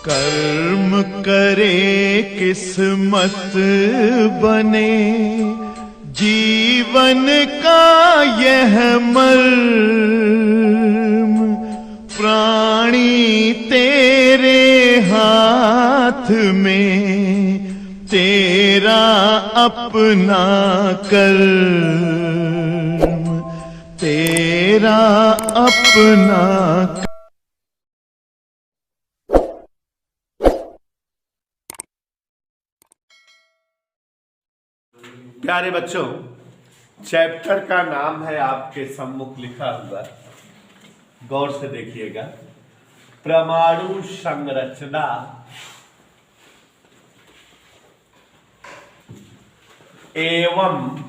कर्म करे किस्मत बने, जीवन का यह मर्म, प्राणी तेरे हाथ में, तेरा अपना कर्म, तेरा अपना। प्यारे बच्चों, चैप्टर का नाम है आपके सम्मुख लिखा हुआ, गौर से देखिएगा, परमाणु संरचना एवं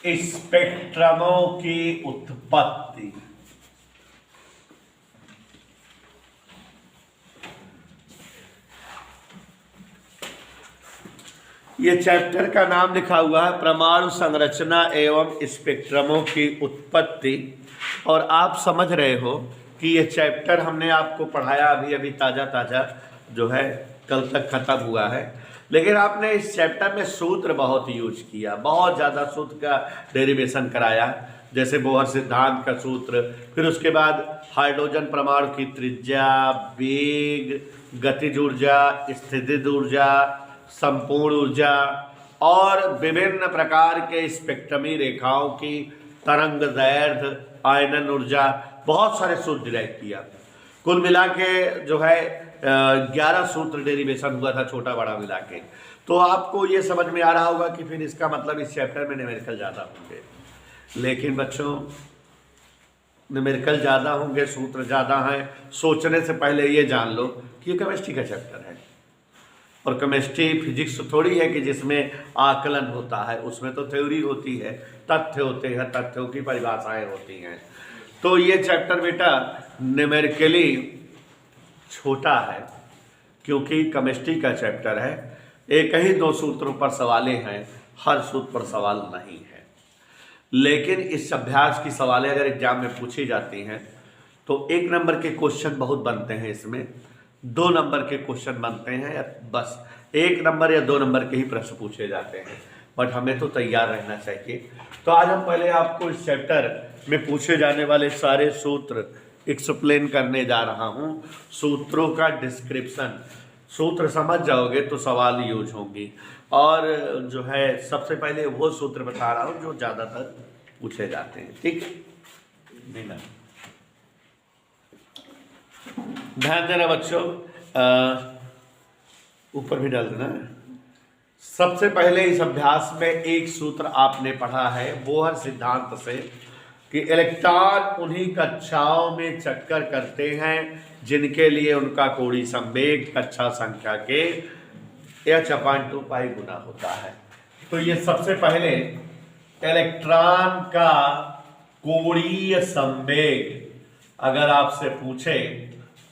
स्पेक्ट्रमों की उत्पत्ति। ये चैप्टर का नाम लिखा हुआ है परमाणु संरचना एवं स्पेक्ट्रमों की उत्पत्ति। और आप समझ रहे हो कि ये चैप्टर हमने आपको पढ़ाया अभी ताजा जो है कल तक खत्म हुआ है, लेकिन आपने इस चैप्टर में सूत्र बहुत यूज किया, बहुत ज़्यादा सूत्र का डेरिवेशन कराया, जैसे बोहर सिद्धांत का सूत्र, फिर उसके बाद हाइड्रोजन परमाणु की त्रिज्या, वेग, गतिज ऊर्जा, स्थितिज ऊर्जा, संपूर्ण ऊर्जा और विभिन्न प्रकार के स्पेक्ट्रमी रेखाओं की तरंग दैर्घ्य, आयनन ऊर्जा, बहुत सारे सूत्र डिराइव किया। कुल मिला के जो है 11 सूत्र डेरिवेशन हुआ था, छोटा बड़ा मिला के। तो आपको ये समझ में आ रहा होगा कि फिर इसका मतलब इस चैप्टर में न्यूमेरिकल ज़्यादा होंगे। लेकिन बच्चों, न्यूमेरिकल ज़्यादा होंगे, सूत्र ज़्यादा हैं, सोचने से पहले ये जान लो कि ये केमिस्ट्री का चैप्टर है। और केमिस्ट्री फिजिक्स थोड़ी है कि जिसमें आकलन होता है, उसमें तो थ्योरी होती है, तथ्य होते हैं, तथ्यों की परिभाषाएं होती हैं। तो ये चैप्टर बेटा न्यूमेरिकली छोटा है, क्योंकि केमिस्ट्री का चैप्टर है। एक ही 2 सूत्रों पर सवालें हैं, हर सूत्र पर सवाल नहीं है। लेकिन इस अभ्यास की सवालें अगर एग्जाम में पूछी जाती हैं तो 1 नंबर के क्वेश्चन बहुत बनते हैं, इसमें 2 नंबर के क्वेश्चन बनते हैं, या बस 1 नंबर या 2 नंबर के ही प्रश्न पूछे जाते हैं। बट हमें तो तैयार रहना चाहिए। तो आज हम पहले आपको इस चैप्टर में पूछे जाने वाले सारे सूत्र एक्सप्लेन करने जा रहा हूं। सूत्रों का डिस्क्रिप्शन, सूत्र समझ जाओगे तो सवाल यूज होंगी। और जो है सबसे पहले वो सूत्र बता रहा हूं जो ज़्यादातर पूछे जाते हैं, ठीक है? नहीं ना, ध्यान देना बच्चों, ऊपर भी डाल देना। सबसे पहले इस अभ्यास में एक सूत्र आपने पढ़ा है बोहर सिद्धांत से कि इलेक्ट्रॉन उन्हीं कक्षाओं में चक्कर करते हैं जिनके लिए उनका कोणीय संवेग कक्षा संख्या के h/2 पाई गुना होता है। तो ये सबसे पहले इलेक्ट्रॉन का कोणीय संवेग अगर आपसे पूछे,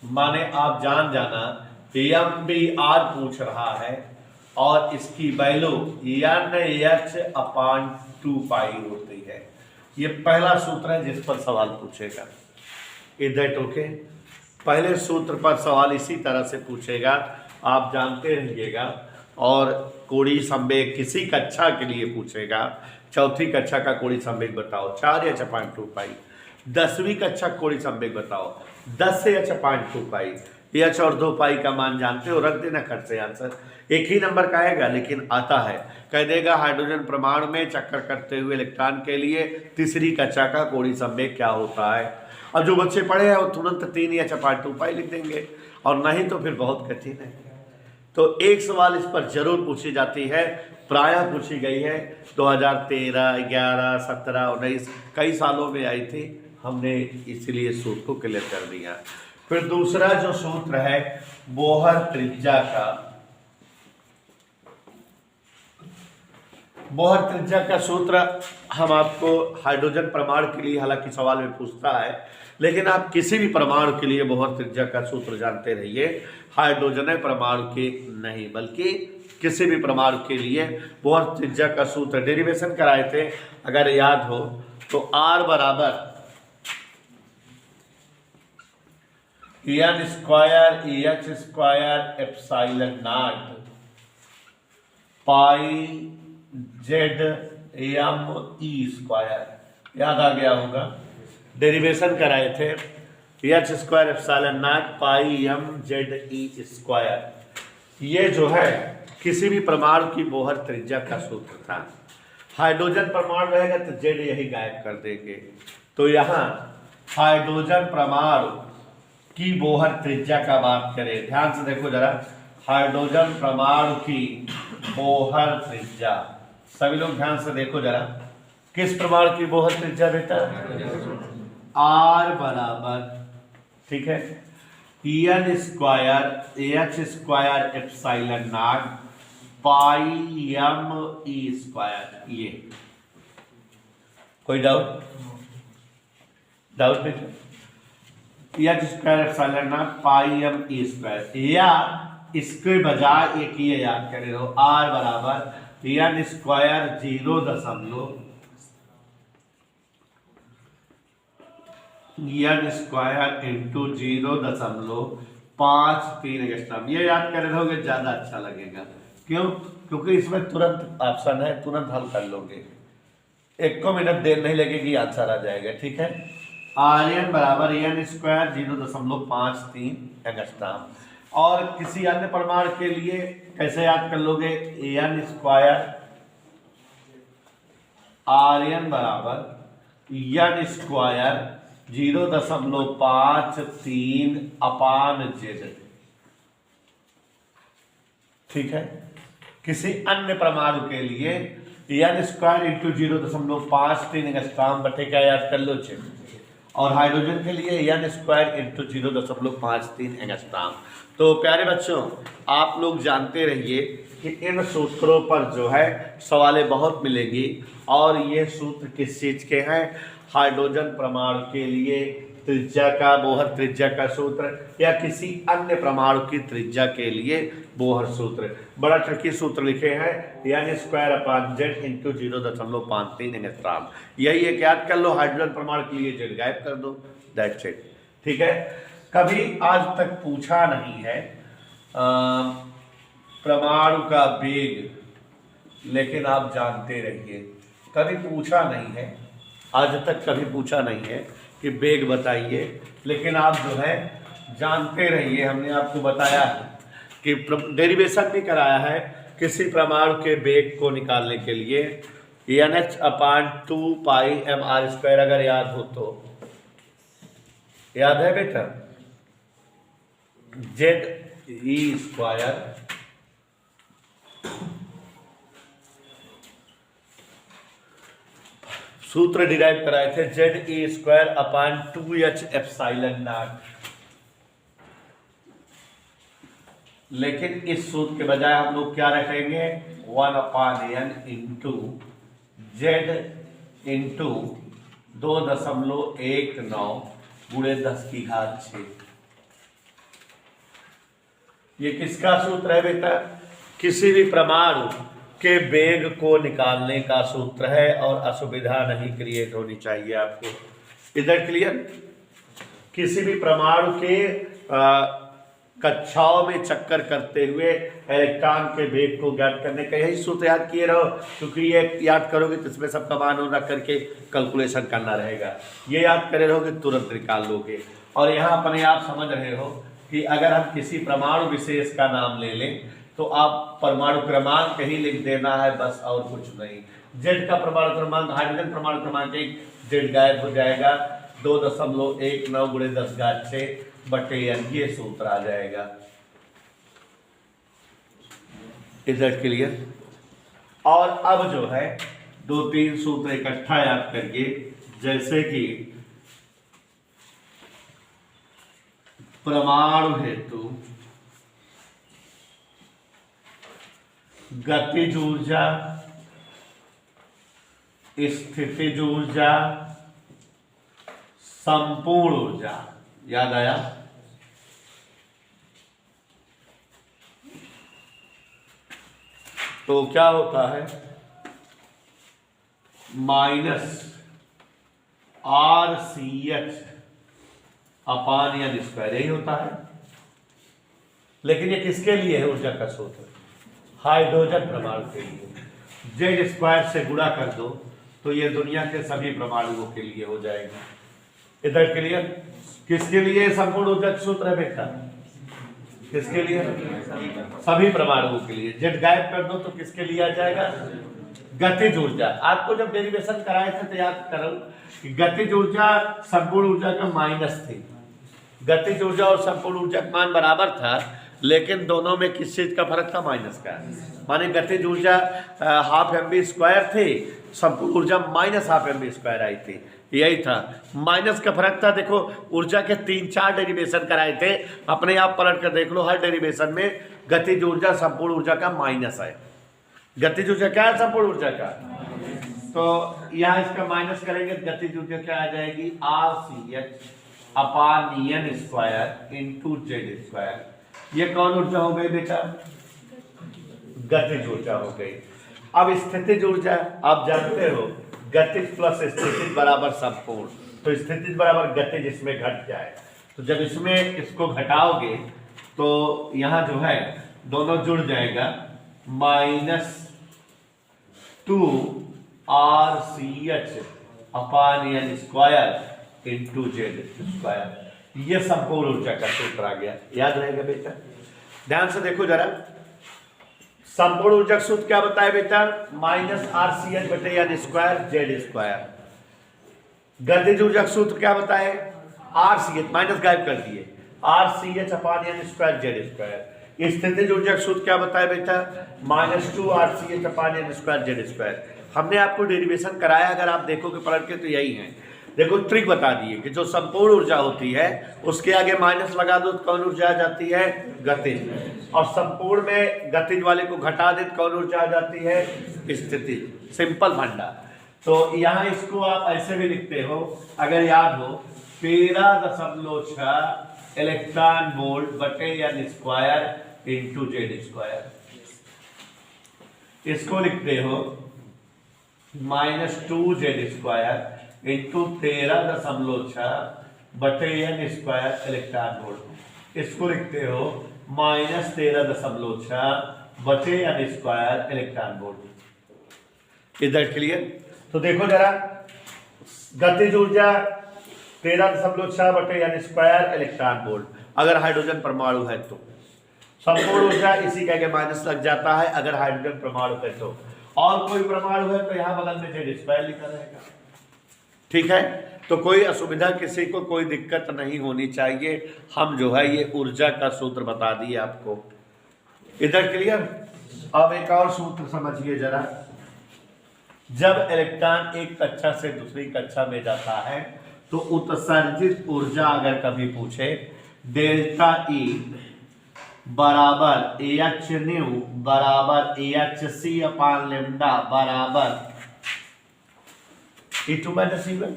माने आप जान जाना MBR पूछ रहा है और इसकी वैल्यू NH/2 पाई होती है। ये पहला सूत्र है जिस पर सवाल पूछेगा। Is that okay? पहले सूत्र पर सवाल इसी तरह से पूछेगा, आप जानते रहिएगा। और कोणीय संवेग किसी कक्षा के लिए पूछेगा, 4वीं कक्षा का कोणीय संवेग बताओ, 4h/2 पाई। 10वीं कक्षा कोणीय संवेग बताओ, 10h/2 पाई। h और 2 पाई का मान जानते हो, रख देना खट से आंसर। एक ही नंबर का आएगा लेकिन आता है, कह देगा हाइड्रोजन परमाणु में चक्कर करते हुए इलेक्ट्रॉन के लिए 3री कक्षा का कोणीय संवेग क्या होता है। अब जो बच्चे पढ़े हैं वो तुरंत 3h/2 पाई लिख देंगे, और नहीं तो फिर बहुत कठिन है। तो एक सवाल इस पर जरूर पूछी जाती है, प्रायः पूछी गई है, 2013, 11, 17, 19 कई सालों में आई थी, हमने इसलिए सूत्र को क्लियर कर दिया। फिर दूसरा जो सूत्र है बोहर त्रिज्या का, बोहर त्रिज्या का सूत्र हम आपको हाइड्रोजन परमाणु के लिए हालांकि सवाल में पूछता है, लेकिन आप किसी भी परमाणु के लिए बोहर त्रिज्या का सूत्र जानते रहिए। हाइड्रोजन परमाणु के नहीं बल्कि किसी भी परमाणु के लिए बोहर त्रिज्या का सूत्र डेरिवेशन कराए थे, अगर याद हो तो R बराबर n square h square epsilon naught pi Z m e square. याद आ गया होगा, डेरिवेशन कराए थे। H square epsilon naught pi m Z e square. ये जो है किसी भी परमाणु की बोहर त्रिज्या का सूत्र था। हाइड्रोजन परमाणु रहेगा तो जेड यही गायब कर देंगे। तो यहाँ हाइड्रोजन परमाणु की बोहर त्रिज्या का बात करें, ध्यान से देखो जरा। हाइड्रोजन परमाणु की बोहर त्रिज्या, सभी लोग ध्यान से देखो जरा। किस परमाणु की बोहर त्रिज्या बेटा? आर बराबर, ठीक है, n square h square epsilon naught pi m e square. ये कोई डाउट नहीं? H square epsilon naught pi m e square, या इसके बजाय एक ये याद करे रहो, आर बराबर n square 0.5 n square into 0.53 angstrom. ये याद कर रहोगे ज्यादा अच्छा लगेगा। क्यों? क्योंकि इसमें तुरंत ऑप्शन है, तुरंत हल कर लोगे, 1 मिनट देर नहीं लगेगी, आंसर आ जाएगा। ठीक है, आर एन बराबर एन स्क्वायर 0.53 एंगस्ट्रॉम। और किसी अन्य परमाणु के लिए कैसे याद कर लोगे? एन स्क्वायर आर एन बराबर एन स्क्वायर 0.53 अपान जेड। ठीक है, किसी अन्य परमाणु के लिए एन स्क्वायर इंटू 0.53 एंगस्ट्रॉम बटे क्या याद कर लो जेड। और हाइड्रोजन के लिए एन स्क्वायर इंटू 0.53 एंगस्ट्रॉम। तो प्यारे बच्चों, आप लोग जानते रहिए कि इन सूत्रों पर जो है सवालें बहुत मिलेंगी। और ये सूत्र किस चीज के हैं? हाइड्रोजन परमाणु के लिए त्रिज्या का, बोहर त्रिज्या का सूत्र, या किसी अन्य परमाणु की त्रिज्या के लिए बोहर सूत्र। बड़ा ट्रिकी सूत्र लिखे हैं, n square upon Z into 0.53 angstrom. यही एक याद कर लो, हाइड्रोजन परमाणु के लिए जेड गायब कर दो, दैट्स इट। ठीक है, कभी आज तक पूछा नहीं है परमाणु का वेग, लेकिन आप जानते रहिए, कभी पूछा नहीं है, आज तक कभी पूछा नहीं है कि वेग बताइए, लेकिन आप जो है जानते रहिए। हमने आपको बताया है कि डेरिवेशन भी कराया है किसी परमाणु के वेग को निकालने के लिए, एन एच अपान 2 पाई एम आर स्क्वायर। अगर याद हो तो याद है बेटा, जेड ई स्क्वायर सूत्र डिराइव कराए थे, Z e square upon 2h epsilon not. लेकिन इस सूत्र के बजाय हम लोग क्या रखेंगे? 1/n इंटू जेड इंटू 2.19 गुणे 10⁶। ये किसका सूत्र है बेटा? किसी भी परमाणु के वेग को निकालने का सूत्र है, और असुविधा नहीं क्रिएट होनी चाहिए आपको। इधर क्लियर? किसी भी परमाणु के कक्षाओं में चक्कर करते हुए इलेक्ट्रॉन के वेग को ज्ञात करने का यही सूत्र याद किए रहो, क्योंकि ये याद करोगे तो इसमें सबका मान रख करके कैलकुलेशन करना रहेगा। ये याद करे रहोगे तुरंत निकाल लोगे। और यहाँ अपने आप समझ रहे हो कि अगर हम किसी परमाणु विशेष का नाम ले लें तो आप परमाणु क्रमांक ही लिख देना है बस, और कुछ नहीं। जेड का परमाणु क्रमांक, हाइड्रोजन परमाणु क्रमांक 1, जेड गायब हो जाएगा, 2.19 गुणे 10⁶ बटे n, ये सूत्र आ जाएगा। Is that clear? और अब जो है 2-3 सूत्र इकट्ठा याद करिए, जैसे कि परमाणु हेतु गतिज ऊर्जा, स्थितिज ऊर्जा, संपूर्ण ऊर्जा। याद आया? तो क्या होता है? Minus RCH upon n square, यही होता है। लेकिन ये किसके लिए है ऊर्जा का सूत्र? हाइड्रोजन परमाणु के लिए। जेड स्क्वायर से गुणा कर दो तो ये दुनिया के सभी परमाणुओं के लिए हो जाएगा। इधर क्लियर? किसके लिए संपूर्ण ऊर्जा का सूत्र है बेटा? किसके लिए? सभी परमाणुओं के लिए। जेड गायब कर दो तो किसके लिए आ जाएगा? गतिज ऊर्जा। आपको जब डेरिवेशन कराए थे तो याद करो कि गतिज ऊर्जा संपूर्ण ऊर्जा का माइनस थी। गतिज ऊर्जा और संपूर्ण ऊर्जा का मान बराबर था, लेकिन दोनों में किस चीज का फर्क था? माइनस का। माने गतिज ऊर्जा हाफ mv स्क्वायर थी, संपूर्ण ऊर्जा माइनस हाफ mv स्क्वायर आई थी, यही था, माइनस का फर्क था। देखो ऊर्जा के 3-4 डेरिवेशन कराए थे, अपने आप पलट कर देख लो, हर डेरिवेशन में गतिज ऊर्जा संपूर्ण ऊर्जा का माइनस है। गतिज ऊर्जा क्या है? संपूर्ण ऊर्जा का। तो यहाँ इसका माइनस करेंगे, गतिज ऊर्जा क्या आ जाएगी? RCH upon n square into Z square. ये कौन ऊर्जा हो गई बेटा? गतिज ऊर्जा हो गई। अब स्थितिज ऊर्जा आप जानते हो, गतिज प्लस स्थितिज बराबर संपूर्ण, तो स्थितिज बराबर गतिज इसमें घट जाए, तो जब इसमें इसको घटाओगे तो यहाँ जो है दोनों जुड़ जाएगा, -2 RCH upon n square into Z square. ये संपूर्ण ऊर्जा का सूत्र आ गया, याद रहेगा बेटा। ध्यान से देखो जरा, संपूर्ण ऊर्जा का सूत्र क्या बताया बेटा? -RCH बटे एन स्क्वायर जेड स्क्वायर। गतिज ऊर्जा का सूत्र क्या बताए? RCH, माइनस गायब कर दिए, RCH upon n square Z square. स्थितिज ऊर्जा का सूत्र क्या बताया बेटा? -2 RCH upon n square Z square. हमने आपको डेरिवेशन कराया, अगर आप देखोगे पलट के तो यही है। देखो ट्रिक बता दिए कि जो संपूर्ण ऊर्जा होती है उसके आगे माइनस लगा दो तो कौन ऊर्जा आ जाती है? गतिज। और संपूर्ण में गतिज वाले को घटा दे तो कौन ऊर्जा आ जाती है? स्थितिज। सिंपल फंडा। तो यहाँ इसको आप ऐसे भी लिखते हो, अगर याद हो, 13.6 इलेक्ट्रॉन वोल्ट बटे n square into Z square. इसको लिखते हो -2 जेड स्क्वायर इंटू 13.6 बटे एन स्क्वायर इलेक्ट्रॉन वोल्ट। इसको लिखते हो -13.6 बटे एन स्क्वायर इलेक्ट्रॉन वोल्ट। इधर क्लियर? तो देखो जरा, गतिज ऊर्जा 13.6 बटे एन स्क्वायर इलेक्ट्रॉन वोल्ट अगर हाइड्रोजन परमाणु है तो, संपूर्ण ऊर्जा इसी के आगे माइनस लग जाता है अगर हाइड्रोजन परमाणु है तो, और कोई परमाणु है तो यहां बगल में जेड स्क्वायर लिखा रहेगा। ठीक है, तो कोई असुविधा किसी को, कोई दिक्कत नहीं होनी चाहिए। हम जो है ये ऊर्जा का सूत्र बता दिए आपको। इधर क्लियर? अब एक और सूत्र समझिए जरा। जब इलेक्ट्रॉन एक कक्षा से दूसरी कक्षा में जाता है तो उत्सर्जित ऊर्जा अगर कभी पूछे, डेल्टा ई बराबर एच न्यू बराबर AHC अपान लेमडा बराबर E2 माइनस E1।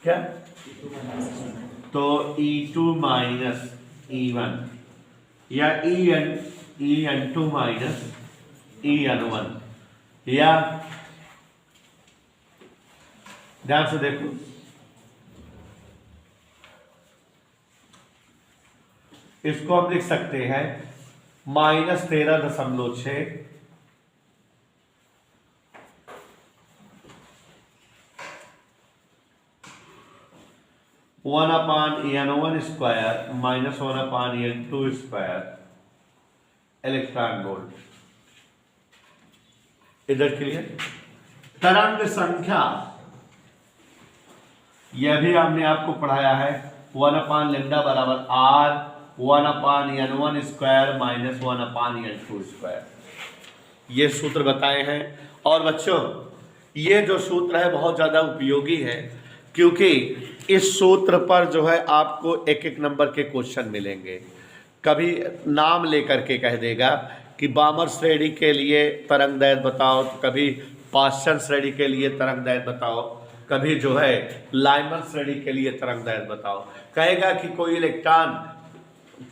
क्या? तो E2 माइनस E1 या EN2 माइनस EN1, या ध्यान से देखो, इसको हम लिख सकते हैं -13.6 1 अपान EN1 स्क्वायर माइनस 1 अपान EN2 स्क्वायर इलेक्ट्रॉन वोल्ट। इधर क्लियर? तरंग संख्या, यह भी हमने आपको पढ़ाया है, 1 अपान लेमडा बराबर R 1 अपान EN1 स्क्वायर माइनस 1 अपान EN2 स्क्वायर। ये सूत्र बताए हैं। और बच्चों ये जो सूत्र है बहुत ज़्यादा उपयोगी है, क्योंकि इस सूत्र पर जो है आपको एक एक नंबर के क्वेश्चन मिलेंगे। कभी नाम लेकर के कह देगा कि बामर श्रेणी के लिए तरंग दैर्घ्य बताओ, तो कभी पाश्चन श्रेणी के लिए तरंग दैर्घ्य बताओ, कभी जो है लाइमर श्रेणी के लिए तरंग दैर्घ्य बताओ। कहेगा कि कोई इलेक्ट्रॉन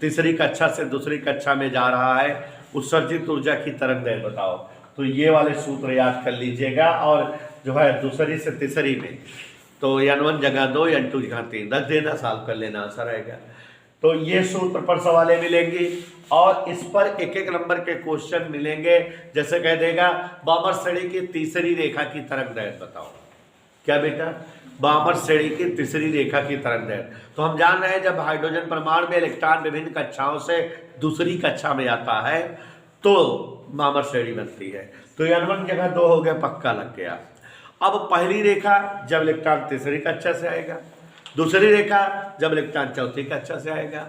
तीसरी कक्षा से दूसरी कक्षा में जा रहा है, उत्सर्जित ऊर्जा की तरंग दैर्घ्य बताओ। तो ये वाले सूत्र याद कर लीजिएगा। और जो है दूसरी से तीसरी में तो n1 जगह 2, n2 जगह 3 रख देना, सॉल्व कर लेना, आंसर आएगा। तो ये सूत्र पर सवालें मिलेंगी और इस पर एक एक नंबर के क्वेश्चन मिलेंगे। जैसे कह देगा बामर श्रेणी की तीसरी रेखा की तरंग दैर्घ्य बताओ। क्या बेटा? बामर श्रेणी की तीसरी रेखा की तरंग दैर्घ्य। तो हम जान रहे हैं जब हाइड्रोजन परमाणु में इलेक्ट्रॉन विभिन्न कक्षाओं से दूसरी कक्षा में आता है तो बामर श्रेणी बनती है। तो n1 जगह 2 हो गया, पक्का लग गया। अब पहली रेखा जब इलेक्ट्रॉन तीसरी कक्षा से आएगा, दूसरी रेखा जब इलेक्ट्रॉन चौथी कक्षा से आएगा,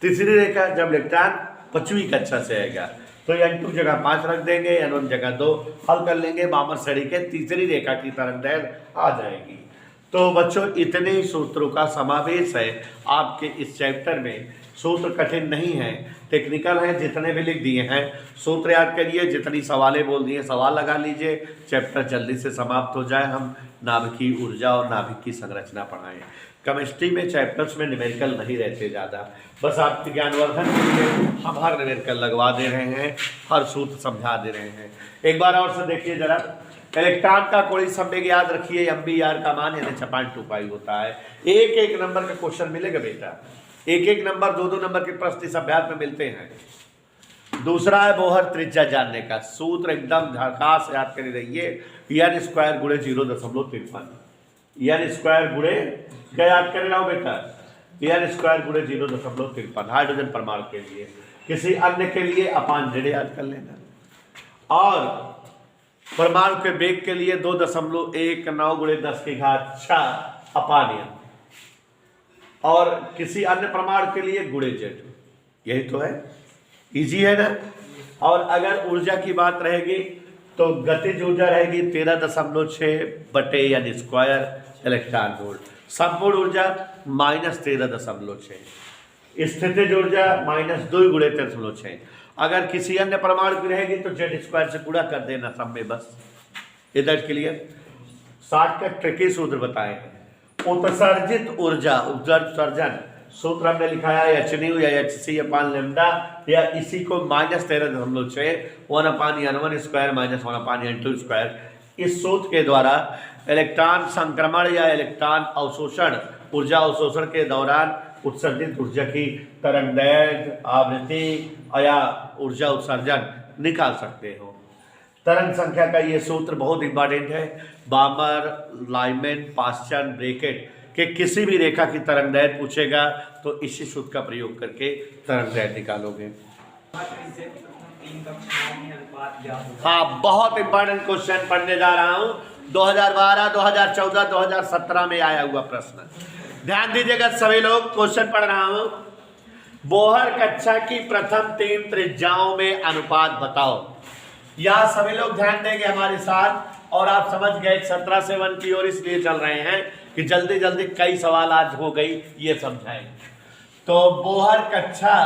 तीसरी रेखा जब इलेक्ट्रॉन पांचवी कक्षा से आएगा। तो n2 जगह 5 रख देंगे, n1 जगह 2 हल कर लेंगे, बामर श्रेणी के तीसरी रेखा की तरंग दैर्घ्य आ जाएगी। तो बच्चों इतने ही सूत्रों का समावेश है आपके इस चैप्टर में। सूत्र कठिन नहीं है, टेक्निकल है, जितने भी लिख दिए हैं सूत्र याद करिए, जितनी सवालें बोल दिए सवाल लगा लीजिए, चैप्टर जल्दी से समाप्त हो जाए। हम नाभिकीय ऊर्जा और नाभिकीय संरचना पढ़ाएं। केमिस्ट्री में चैप्टर्स में न्यूमेरिकल नहीं रहते ज़्यादा, बस आपके ज्ञानवर्धन के लिए हम हर न्यूमेरिकल लगवा दे रहे हैं, हर सूत्र समझा दे रहे हैं। एक बार और से देखिए जरा, इलेक्ट्रॉन का कोई संवेग याद रखिए, MBR का मान यानी 6.25 होता है। एक एक नंबर का क्वेश्चन मिलेगा बेटा, एक एक नंबर, दो दो नंबर के प्रश्न इस अभ्यास में मिलते हैं। दूसरा है बोहर त्रिज्या जानने का सूत्र, एकदम झकास याद कर रहिए, n स्क्वायर गुणे 0.53, n स्क्वायर गुणे क्या याद कर रहा हूं बेटा, n स्क्वायर गुणे 0.53 हाइड्रोजन परमाणु के लिए। किसी अन्य के लिए अपान जेड याद कर लेना, और परमाणु के वेग के लिए 2.19 गुणे 10⁶ अपान n, और किसी अन्य परमाणु के लिए गुणे जेड। यही तो है, इजी है ना। और अगर ऊर्जा की बात रहेगी तो गतिज ऊर्जा रहेगी 13.6 बटे n स्क्वायर इलेक्ट्रॉन वोल्ट, संपूर्ण ऊर्जा -13.6, स्थितिज ऊर्जा -2 गुणे 13.6। अगर किसी अन्य परमाणु की रहेगी तो जेड स्क्वायर से गुणा कर देना सब में, बस। इधर क्लियर। 60 का ट्रिकी सूत्र बताए हैं। उत्सर्जित ऊर्जा, उत्सर्जन सूत्र हमने लिखा है hν या hc अपान लैम्डा, या इसी को -13.6 1/n1 स्क्वायर -1/n2 स्क्वायर। इस सूत्र के द्वारा इलेक्ट्रॉन संक्रमण या इलेक्ट्रॉन अवशोषण, ऊर्जा अवशोषण के दौरान उत्सर्जित ऊर्जा की तरंग दैर्घ्य, आवृत्ति या ऊर्जा उत्सर्जन निकाल सकते हो। तरंग संख्या का ये सूत्र बहुत इंपॉर्टेंट है। बामर, लाइमैन, पास्चन, ब्रैकेट के किसी भी रेखा की तरंग दैर्घ्य पूछेगा तो इसी सूत्र का प्रयोग करके तरंग दैर्घ्य निकालोगे। हाँ, बहुत इंपॉर्टेंट क्वेश्चन पढ़ने जा रहा हूँ। 2012, 2014, 2017 में आया हुआ प्रश्न, ध्यान दीजिएगा सभी लोग। क्वेश्चन पढ़ रहा हूँ, बोहर कक्षा की प्रथम 3 त्रिज्याओं में अनुपात बताओ। यहाँ सभी लोग ध्यान देंगे हमारे साथ, और आप समझ गए 17 से 1 की ओर इसलिए चल रहे हैं कि जल्दी जल्दी कई सवाल आज हो गई, ये समझाएंगे। तो बोहर कक्षा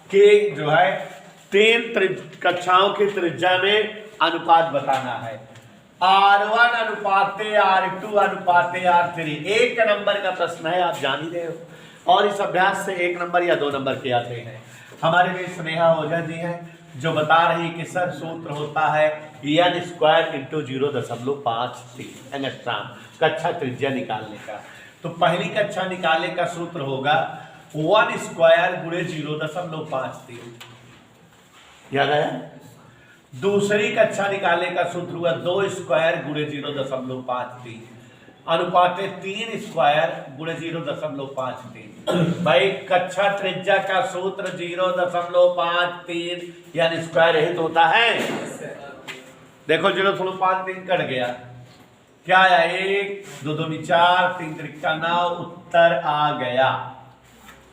के जो है 3 कक्षाओं की त्रिज्या में अनुपात बताना है। R1 अनुपाते R2 अनुपाते R3, 1 नंबर का प्रश्न है, आप जान ही रहे हो। और इस अभ्यास से 1 नंबर या 2 नंबर के आते हैं। हमारे लिए स्नेहा ओझा जी हैं जो बता रही कि सर सूत्र होता है n स्क्वायर इंटू 0.53 एंगस्ट्रॉम, कक्षा त्रिज्या निकालने का। तो पहली कक्षा निकालने का सूत्र होगा 1 स्क्वायर गुणे 0.53, याद आया। दूसरी कक्षा निकालने का सूत्र हुआ 2 स्क्वायर गुणे 0.53 अनुपाते 3 स्क्वायर गुणे 0.53। भाई कक्षा त्रिज्या का सूत्र 0.53 यानी स्क्वायर यही तो होता है। देखो 0.53 कट गया, क्या आया, 1 2 2 4 3 3 9, उत्तर आ गया।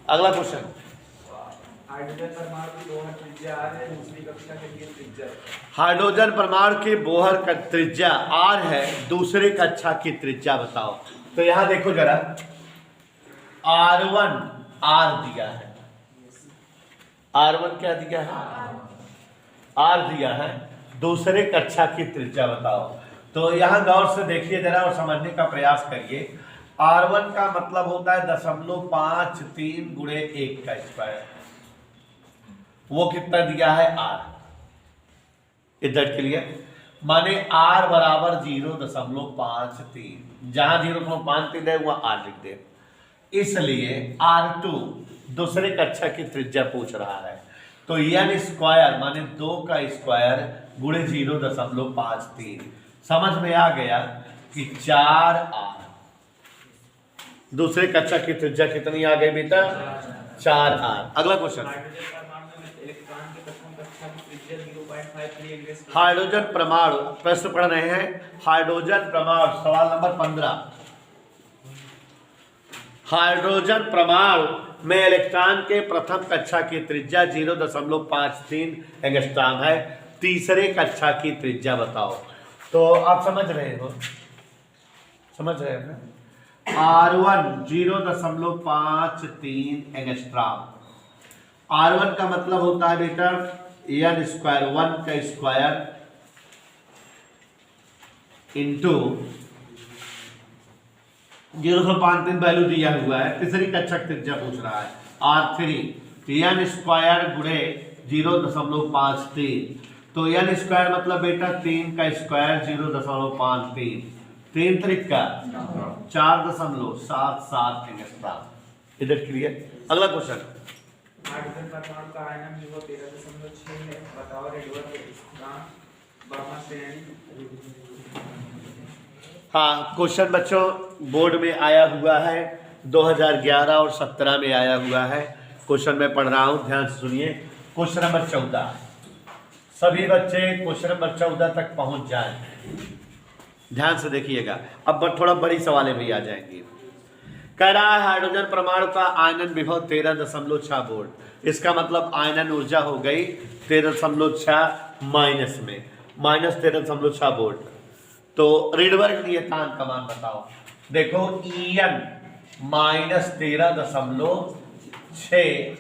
अगला क्वेश्चन, हाइड्रोजन परमाणु की बोहर त्रिज्या r है, दूसरी कक्षा के लिए त्रिज्या। हाइड्रोजन परमाणु की बोहर का त्रिज्या r है, दूसरी कक्षा की त्रिज्या बताओ। तो यहां देखो जरा, R1 R दिया है, R1 क्या दिया है, R दिया है, दूसरे कक्षा की त्रिज्या बताओ। तो यहां गौर से देखिए जरा और समझने का प्रयास करिए। R1 का मतलब होता है 0.53 गुणे 1 का स्क्वायर, वो कितना दिया है R, इधर क्लियर। माने r बराबर 0.53, जहां 0.53 है वहां r लिख दे। इसलिए R2 दूसरे कक्षा की त्रिज्या पूछ रहा है, तो n स्क्वायर माने 2 का स्क्वायर गुणे 0.53। समझ में आ गया कि 4r। दूसरे कक्षा की त्रिज्या कितनी आ गई बेटा? 4r। अगला क्वेश्चन, हाइड्रोजन परमाणु, प्रश्न पढ़ रहे हैं हाइड्रोजन परमाणु, सवाल नंबर 15। हाइड्रोजन परमाणु में इलेक्ट्रॉन के प्रथम कक्षा की त्रिज्या 0.53 एंगस्ट्रॉम है, तीसरे कक्षा की त्रिज्या बताओ। तो आप समझ रहे हो, समझ रहे हो ना? R1 0.53 angstrom. R1 का मतलब होता है बेटा n स्क्वायर, 1 का स्क्वायर इंटू 0.53 वैल्यू दिया हुआ है, तीसरी कक्षा की त्रिज्या पूछ रहा है। R3 n स्क्वायर गुणे 0.53, तो n स्क्वायर मतलब बेटा 3 का स्क्वायर 0.53, 3 त्रिक का 4.77 एंगस्ट्रॉम। इधर क्लियर। अगला क्वेश्चन, हाइड्रोजन परमाणु का आयनन विभव 13.6 है, बताओ रेडियो बामा श्रेणी। हाँ, क्वेश्चन बच्चों बोर्ड में आया हुआ है, 2011 और 17 में आया हुआ है। क्वेश्चन मैं पढ़ रहा हूँ, ध्यान से सुनिए। क्वेश्चन नंबर 14, सभी बच्चे क्वेश्चन नंबर 14 तक पहुंच जाएं, ध्यान से देखिएगा। अब थोड़ा बड़ी सवालें भी आ जाएंगी। कह रहा है हाइड्रोजन परमाणु का आयनन विभव 13.6 वोल्ट। इसका मतलब आयनन ऊर्जा हो गई 13.6 माइनस में, माइनस 13.6 वोल्ट। तो रीडबर्ग नियतांक का मान बताओ। देखो En माइनस 13.6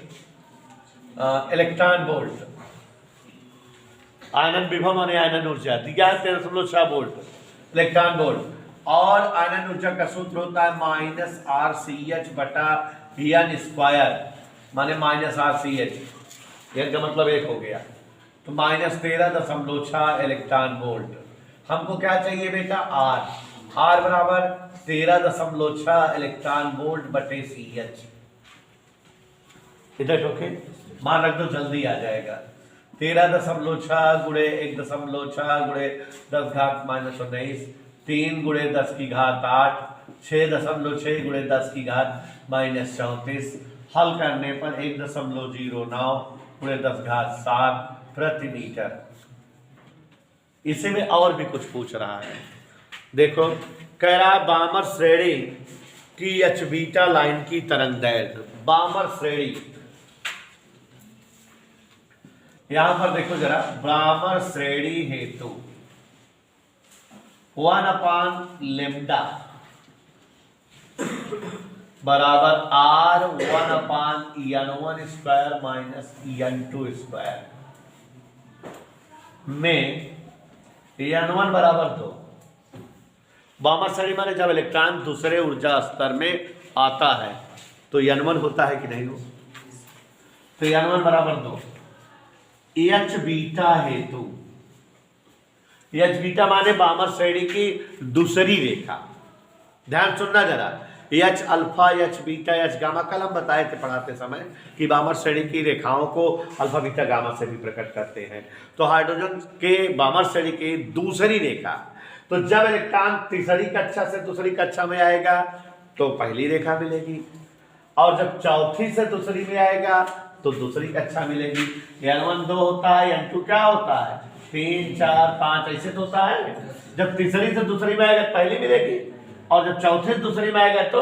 इलेक्ट्रॉन वोल्ट, आयनन विभव माने आयनन ऊर्जा दिया है 13.6 वोल्ट इलेक्ट्रॉन वोल्ट, और आयनन ऊर्जा का सूत्र होता है माइनस RCH बटा n स्क्वायर, माने माइनस RCH, n का मतलब 1 हो गया, तो माइनस 13.6 इलेक्ट्रॉन वोल्ट। हमको क्या चाहिए बेटा? R बराबर 13.6 इलेक्ट्रॉन वोल्ट बटे CH। इधर ओके, मान रख दो, जल्दी आ जाएगा। 13.6 गुणे 1.6 गुणे 10 घात माइनस 19, 3 गुणे 10 की घात 8, 6.6 गुणे 10 की घात माइनस 34। हल करने पर 1.09 गुणे 10 घात 7 प्रति मीटर। इसी में और भी कुछ पूछ रहा है। देखो, कह रहा है बामर श्रेणी की H बीटा लाइन की तरंग दैर्घ्य। बामर श्रेणी, यहां पर देखो जरा, बामर श्रेणी हेतु 1/λ बराबर R1/n1 square minus n2 square में n1 बराबर 2। बामर श्रेणी माने जब इलेक्ट्रॉन दूसरे ऊर्जा स्तर में आता है तो n1 होता है कि नहीं हो, तो n1 बराबर 2। H बीटा हेतु, H बीटा माने बामर श्रेणी की दूसरी रेखा। ध्यान सुनना जरा, H alpha, H beta, H gamma, कल हम बताए थे पढ़ाते समय कि बामर श्रेणी की रेखाओं को अल्फा बीटा गामा से भी प्रकट करते हैं। तो हाइड्रोजन के बामर श्रेणी की दूसरी रेखा, तो जब इलेक्ट्रॉन तीसरी कक्षा से दूसरी कक्षा में आएगा तो पहली रेखा मिलेगी, और जब चौथी से दूसरी में आएगा तो दूसरी कक्षा मिलेगी। n1 2 होता है, n2 क्या होता है 3 4 5 ऐसे तो होता है। जब तीसरी से दूसरी में आएगा पहली मिलेगी, और जब चौथे से दूसरी में आएगा तो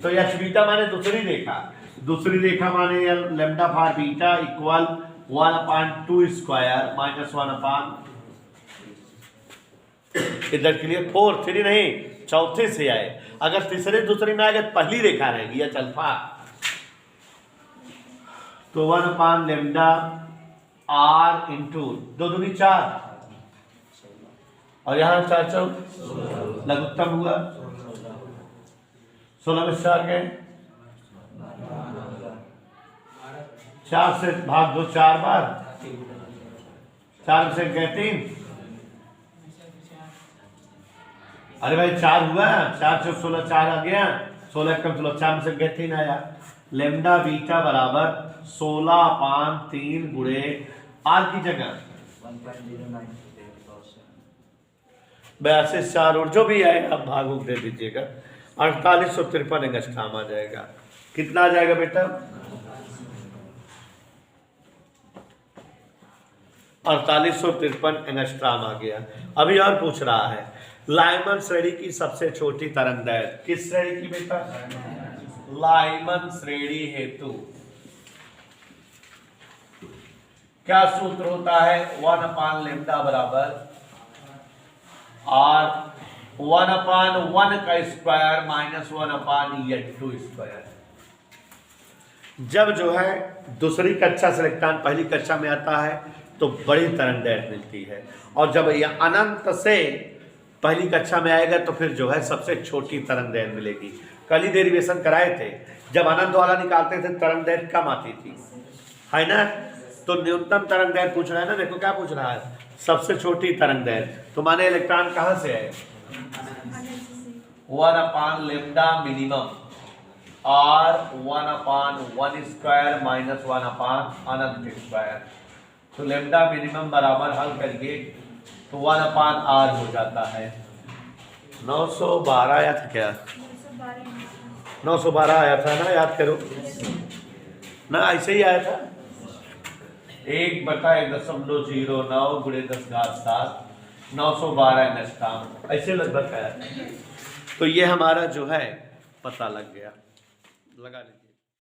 H बीटा माने दूसरी रेखा, दूसरी रेखा माने lambda for beta equal 1/2 square minus 1/, इधर के लिए 4 3 नहीं, चौथे से आए। अगर तीसरे दूसरी में आएगा पहली रेखा रहेगी H अल्फा, तो 1/λ R इंटू 2 दूनी 4, और यहाँ 4 चौक लघुत्तम हुआ, 16 में 4 गए, 4 से भाग दो 4 बार, 4 से गए 3, अरे भाई 4 हुआ, 4 चौक 16, 4 आ गया, 16 कम 16, 4 में से गए 3 आया। लेमडा बीटा बराबर 16/3 गुणे आर की जगह 82 4 और जो भी आए आप भाग दे दीजिएगा, 4853 एंगस्ट्राम आ जाएगा। कितना आ जाएगा बेटा? 4853 एंगस्ट्राम आ गया। अभी और पूछ रहा है लाइमन श्रेणी की सबसे छोटी तरंगदैर्घ्य, किस श्रेणी की बेटा? लाइमन श्रेणी हेतु क्या सूत्र होता है? 1/λ बराबर R 1/1 का स्क्वायर माइनस 1/2 स्क्वायर। जब जो है दूसरी कक्षा से इलेक्ट्रॉन पहली कक्षा में आता है तो बड़ी तरंगदैर्घ्य मिलती है, और जब यह अनंत से पहली कक्षा में आएगा तो फिर जो है सबसे छोटी तरंगदैर्घ्य मिलेगी। कल ही डेरिवेशन कराए थे, जब अनंत वाला निकालते थे तरंगदैर्घ्य कम आती थी, है ना? तो न्यूनतम तरंगदैर्घ्य पूछ रहा है ना, देखो क्या पूछ रहा है, सबसे छोटी तरंगदैर्घ्य। तो माने इलेक्ट्रॉन कहाँ से है? 1/λ मिनिमम और 1/1 स्क्वायर माइनस 1/अनंत स्क्वायर। तो लेमडा मिनिमम बराबर हल करिए तो 1/r हो जाता है। 912 आया था क्या? 912 आया था ना, याद करो ना, ऐसे ही आया था। 1/1.09 गुणे 10⁻7 912 एंगस्ट्रॉम, ऐसे लगभग आया था। तो ये हमारा जो है पता लग गया, लगा लीजिए।